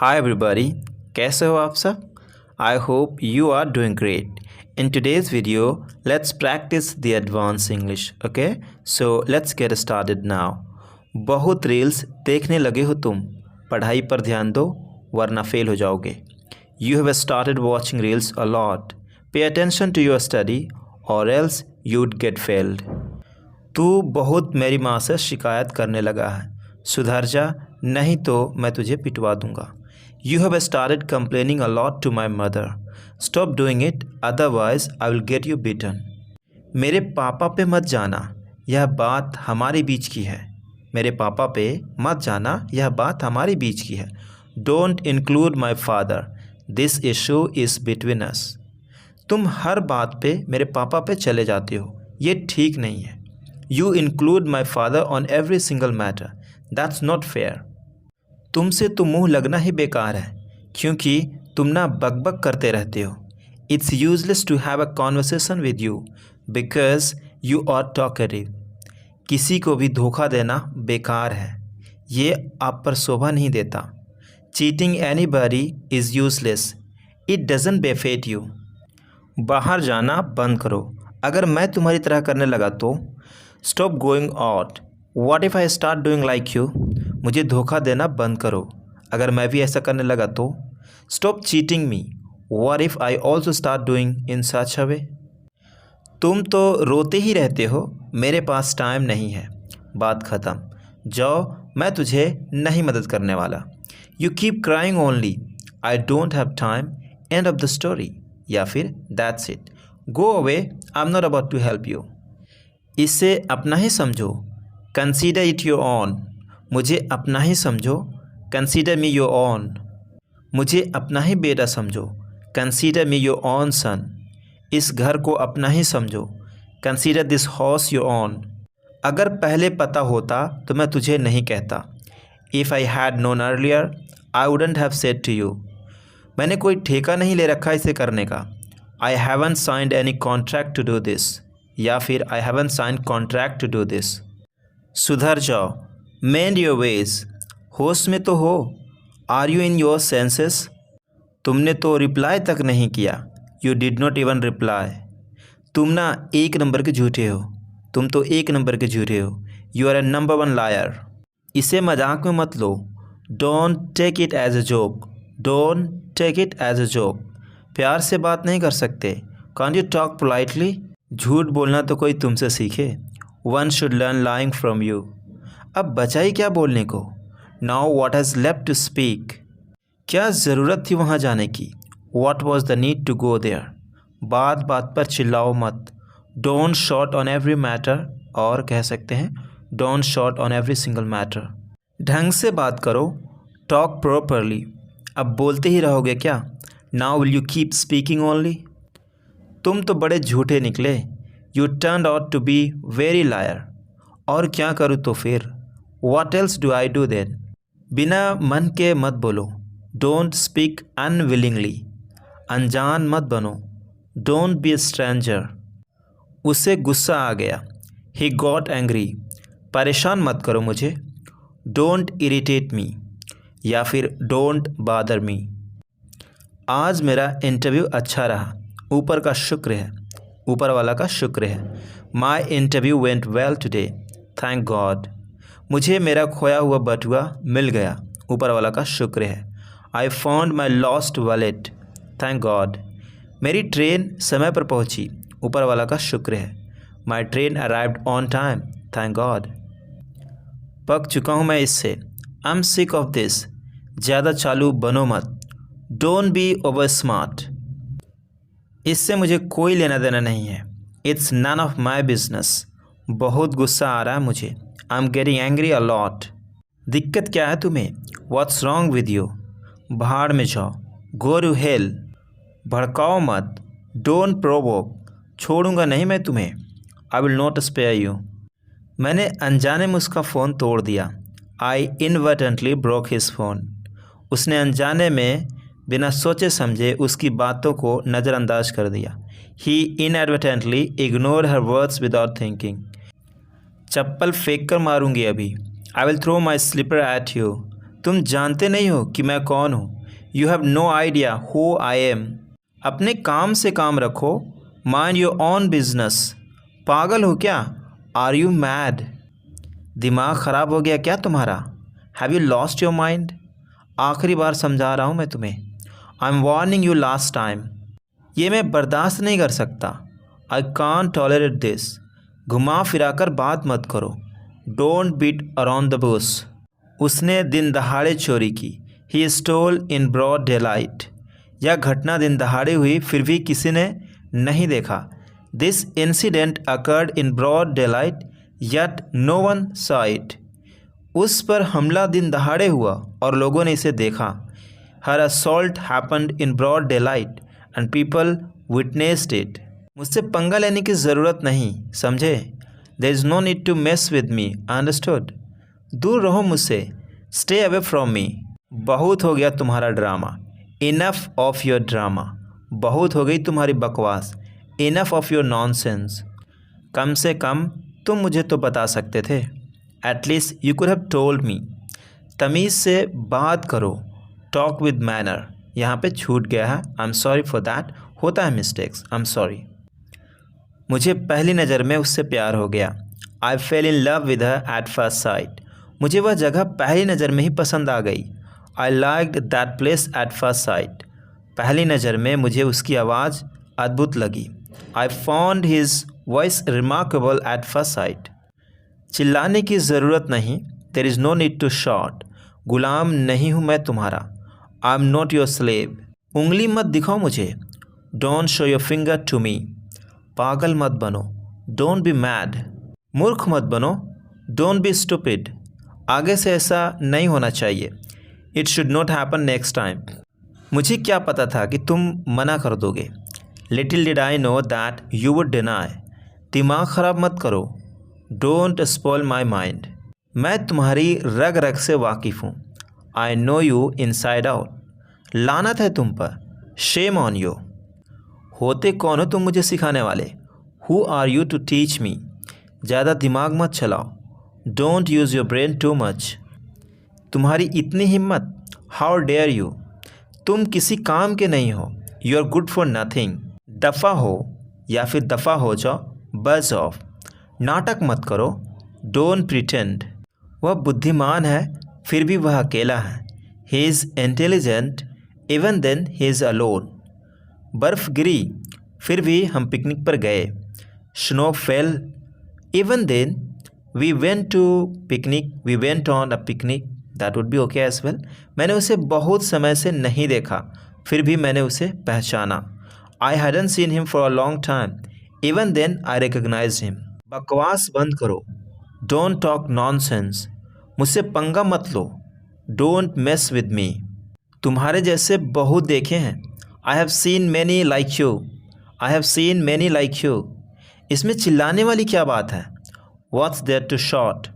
Hi everybody, कैसे हो आप सब? I hope you are doing great. In today's video, let's practice the advanced English. Okay, so let's get started now. बहुत reels देखने लगे हो तुम, पढ़ाई पर ध्यान दो वरना फेल हो जाओगे. You have started watching reels a lot. Pay attention to your study or else you'd get failed. तू बहुत मेरी माँ से शिकायत करने लगा है, सुधर जा नहीं तो मैं तुझे पिटवा दूंगा. You have started complaining a lot to my mother. Stop doing it, otherwise I will get you beaten. मेरे पापा पे मत जाना, यह बात हमारे बीच की है. मेरे पापा पे मत जाना, यह बात हमारे बीच की है. Don't include my father. This issue is between us. तुम हर बात पे मेरे पापा पे चले जाते हो, ये ठीक नहीं है. You include my father on every single matter. That's not fair. तुमसे तो मुंह लगना ही बेकार है, क्योंकि तुम ना बकबक करते रहते हो. It's useless to have a conversation with you because you are talkative. किसी को भी धोखा देना बेकार है, ये आप पर शोभा नहीं देता. Cheating anybody is useless, it doesn't benefit you. बाहर जाना बंद करो, अगर मैं तुम्हारी तरह करने लगा तो. Stop going out. What if I start doing like you. मुझे धोखा देना बंद करो, अगर मैं भी ऐसा करने लगा तो. Stop cheating me. What if I also start doing in such a way. तुम तो रोते ही रहते हो, मेरे पास टाइम नहीं है. बात ख़त्म, जाओ, मैं तुझे नहीं मदद करने वाला. You keep crying only, I don't have time, end of the story. या फिर that's it, go away, I am not about to help you. इसे अपना ही समझो, कंसीडर इट योर ओन. मुझे अपना ही समझो, कंसीडर मी योर ओन. मुझे अपना ही बेटा समझो, consider me your own son. इस घर को अपना ही समझो, consider this house your own. अगर पहले पता होता तो मैं तुझे नहीं कहता. If I had known earlier I wouldn't have said to you. मैंने कोई ठेका नहीं ले रखा इसे करने का. I haven't signed any contract to do this. या फिर I haven't signed contract to do this. सुधर जाओ, मेंड योर वेज. होश में तो हो, are you in your senses. तुमने तो रिप्लाई तक नहीं किया, you did not even reply. तुम ना एक नंबर के झूठे हो, तुम तो एक नंबर के झूठे हो. You are a number one liar. इसे मजाक में मत लो. Don't take it as a joke. Don't take it as a joke. प्यार से बात नहीं कर सकते. Can't you talk politely. झूठ बोलना तो कोई तुमसे सीखे. One should learn lying from you. अब बचा ही क्या बोलने को. Now what has left to speak. क्या ज़रूरत थी वहाँ जाने की. What was the need to go there. बात बात पर चिल्लाओ मत. Don't shout on every matter, और कह सकते हैं don't shout on every single matter. ढंग से बात करो, टॉक प्रॉपरली. अब बोलते ही रहोगे क्या. Now will you keep speaking only. तुम तो बड़े झूठे निकले. You turn out to be very liar. और क्या करूँ तो फिर. What else do I do then? बिना मन के मत बोलो. Don't speak unwillingly. अनजान मत बनो. Don't be a stranger. उसे गुस्सा आ गया. He got angry. परेशान मत करो मुझे. Don't irritate me. या फिर Don't bother me. आज मेरा इंटरव्यू अच्छा रहा, ऊपर का शुक्र है, ऊपर वाला का शुक्र है. My interview went well today. Thank God. मुझे मेरा खोया हुआ बटुआ मिल गया, ऊपर वाला का शुक्र है. I found my lost wallet. Thank God. मेरी ट्रेन समय पर पहुंची, ऊपर वाला का शुक्र है. My train arrived on time. Thank God. पक चुका हूँ मैं इससे. I am sick of this. ज़्यादा चालू बनो मत. Don't be over smart. इससे मुझे कोई लेना देना नहीं है. It's none of my business. बहुत गुस्सा आ रहा है मुझे. I am getting angry a lot. दिक्कत क्या है तुम्हें. What's wrong with you. भाड़ में जाओ. Go to hell. भड़काओ मत. Don't provoke. छोड़ूंगा नहीं मैं तुम्हें. I will not spare you. मैंने अनजाने में उसका फ़ोन तोड़ दिया. I inadvertently broke his phone. उसने अनजाने में बिना सोचे समझे उसकी बातों को नज़रअंदाज कर दिया. He inadvertently ignored her words without thinking. चप्पल फेंक कर मारूंगी अभी. I will throw my slipper at you. तुम जानते नहीं हो कि मैं कौन हूँ। You have no idea who I am. अपने काम से काम रखो। Mind your own business. पागल हो क्या? Are you mad? दिमाग ख़राब हो गया क्या तुम्हारा? Have you lost your mind? आखिरी बार समझा रहा हूँ मैं तुम्हें। I am warning you last time. ये मैं बर्दाश्त नहीं कर सकता। I can't tolerate this. घुमा फिरा कर बात मत करो। Don't beat around the bush. उसने दिन दहाड़े चोरी की। He stole in broad daylight. यह घटना दिन दहाड़े हुई फिर भी किसी ने नहीं देखा। This incident occurred in broad daylight yet no one saw it. उस पर हमला दिन दहाड़े हुआ और लोगों ने इसे देखा। Her assault happened in broad daylight and people witnessed it. मुझसे पंगा लेने की ज़रूरत नहीं, समझे? There is no need to mess with me, understood? दूर रहो मुझसे। Stay away from me. बहुत हो गया तुम्हारा drama. Enough of your drama. बहुत हो गई तुम्हारी बकवास। Enough of your nonsense. कम से कम तुम मुझे तो बता सकते थे। At least you could have told मी। तमीज़ से बात करो। Talk with manner. यहाँ पे छूट गया है। I am sorry for that. होता है मिस्टेक्स, आई एम सॉरी। मुझे पहली नज़र में उससे प्यार हो गया। I fell in love with her at first sight. मुझे वह जगह पहली नज़र में ही पसंद आ गई। I liked that place at first sight. पहली नज़र में मुझे उसकी आवाज़ अद्भुत लगी। I found his voice remarkable at first sight. चिल्लाने की ज़रूरत नहीं। There is no need to shout. गुलाम नहीं हूँ मैं तुम्हारा। I am not your slave. उंगली मत दिखाओ मुझे। Don't show your finger to me. पागल मत बनो। Don't be mad. मूर्ख मत बनो। Don't be stupid. आगे से ऐसा नहीं होना चाहिए। It should not happen next time. मुझे क्या पता था कि तुम मना कर दोगे। Little did I know that you would deny. दिमाग ख़राब मत करो। Don't spoil my mind. मैं तुम्हारी रग रग से वाकिफ़ हूँ। I know you inside out. लानत है तुम पर। Shame on you. होते कौन हो तुम मुझे सिखाने वाले? Who are you to teach me? ज़्यादा दिमाग मत चलाओ। Don't use your brain too much. तुम्हारी इतनी हिम्मत? How dare you. तुम किसी काम के नहीं हो। You are good for nothing. दफ़ा हो या फिर दफ़ा हो जाओ। बस ऑफ। नाटक मत करो। Don't pretend. वह बुद्धिमान है फिर भी वह अकेला है। He is intelligent even then he is alone. बर्फ़ गिरी फिर भी हम पिकनिक पर गए। Snow fell even then we went to picnic. We went on a picnic. That would be okay as well. मैंने उसे बहुत समय से नहीं देखा फिर भी मैंने उसे पहचाना। I hadn't seen him for a long time even then I recognise him. बकवास बंद करो। Don't talk nonsense. मुझसे पंगा मत लो। Don't mess with me. तुम्हारे जैसे बहुत देखे हैं। I have seen many like you. I have seen many like you. इसमें चिल्लाने वाली क्या बात है? What's there to shout?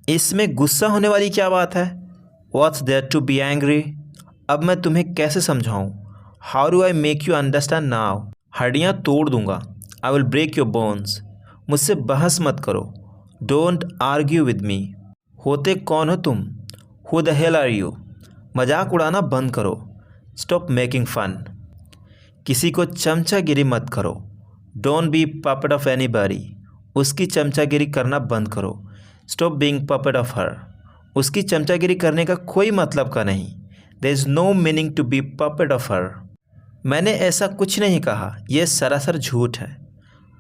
इसमें गुस्सा होने वाली क्या बात है? What's there to be angry? अब मैं तुम्हें कैसे समझाऊं? How do I make you understand now? हड्डियाँ तोड़ दूंगा। I will break your bones. मुझसे बहस मत करो। Don't argue with me. होते कौन हो तुम? Who the hell are you? मजाक उड़ाना बंद करो। Stop making fun. किसी को चमचागिरी मत करो। Don't be puppet of anybody. उसकी चमचागिरी करना बंद करो। Stop being puppet of her. उसकी चमचागिरी करने का कोई मतलब का नहीं। There is no meaning to be puppet of her. मैंने ऐसा कुछ नहीं कहा। यह सरासर झूठ है।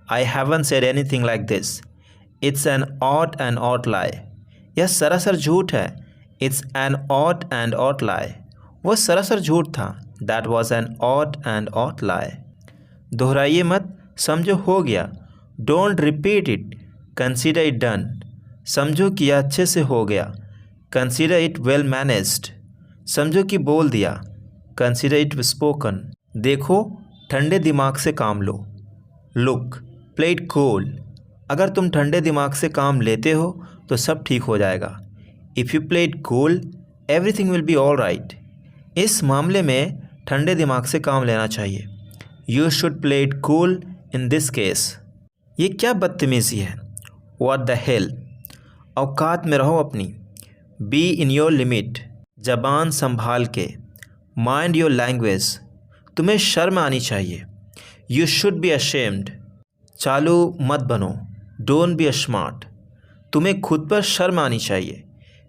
I haven't said anything like this. It's an out and out lie. यह सरासर झूठ है। It's an out and out lie. वह सरासर झूठ था। That was an out and out lie. दोहराइए मत। समझो हो गया। Don't repeat it. Consider it done. समझो कि यह अच्छे से हो गया। Consider it well managed. समझो कि बोल दिया। Consider it spoken. देखो ठंडे दिमाग से काम लो। Look play it cool. अगर तुम ठंडे दिमाग से काम लेते हो तो सब ठीक हो जाएगा। If you play it cool everything will be all right. इस मामले में ठंडे दिमाग से काम लेना चाहिए। You should play it cool in this case. ये क्या बदतमीज़ी है? What the hell. औकात में रहो अपनी। Be in your limit. ज़बान संभाल के, माइंड योर लैंग्वेज, तुम्हें शर्म आनी चाहिए, यू शुड बी अशेम्ड, चालू मत बनो, डोंट बी स्मार्ट, तुम्हें खुद पर शर्म आनी चाहिए,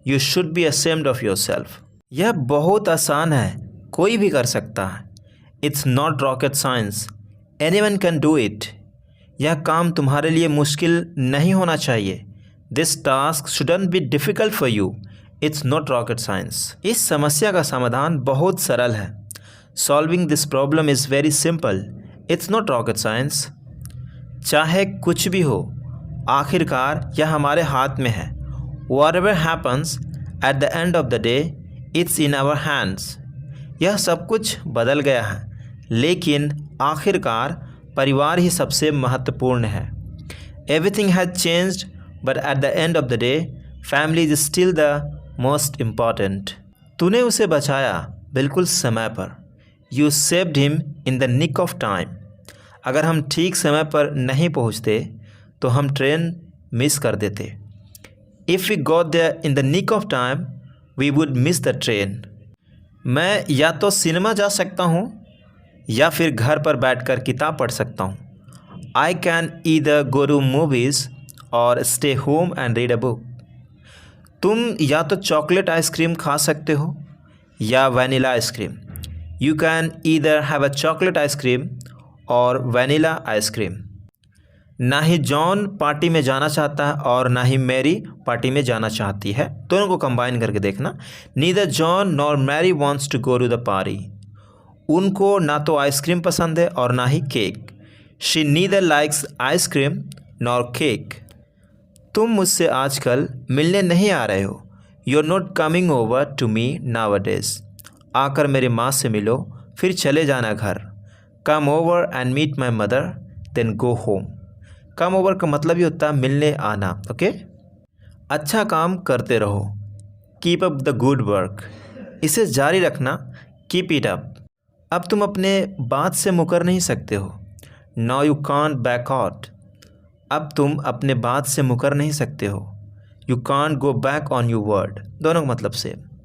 you should be ashamed of your self. यह बहुत आसान है, कोई भी कर सकता है। It's not rocket science, anyone can do it. यह काम तुम्हारे लिए मुश्किल नहीं होना चाहिए। This task shouldn't be difficult for you, it's not rocket science. इस समस्या का समाधान बहुत सरल है। Solving this problem is very simple, it's not rocket science. चाहे कुछ भी हो, आखिरकार यह हमारे हाथ में है। Whatever happens at the end of the day, it's in our hands. यह सब कुछ बदल गया है, लेकिन आखिरकार परिवार ही सबसे महत्वपूर्ण है। Everything has changed, but at the end of the day, family is still the most important. तूने उसे बचाया बिल्कुल समय पर। You saved him in the nick of time. अगर हम ठीक समय पर नहीं पहुंचते तो हम ट्रेन मिस कर देते। If we got there in the nick of time, we would miss the train. मैं या तो सिनेमा जा सकता हूँ या फिर घर पर बैठकर किताब पढ़ सकता हूँ। I can either go to movies or stay home and read a book. तुम या तो चॉकलेट आइसक्रीम खा सकते हो या vanilla ice cream. You can either have a chocolate ice cream और वैनिला आइसक्रीम। ना ही जॉन पार्टी में जाना चाहता है और ना ही मैरी पार्टी में जाना चाहती है। दोनों को कंबाइन करके देखना। Neither John nor Mary wants to go to the party. उनको ना तो आइसक्रीम पसंद है और ना ही cake. She neither likes ice cream nor cake. तुम मुझसे आजकल मिलने नहीं आ रहे हो। You are not coming over to me nowadays. आकर मेरी माँ से मिलो, फिर चले जाना घर। Come over and meet my mother, then go home. Come over का मतलब ही होता है मिलने आना। ओके, अच्छा काम करते रहो। Keep up the good work, इसे जारी रखना। Keep it up. अब तुम अपने बात से मुकर नहीं सकते हो। Now you can't back out. अब तुम अपने बात से मुकर नहीं सकते हो। You can't go back on your word. दोनों का मतलब सेम।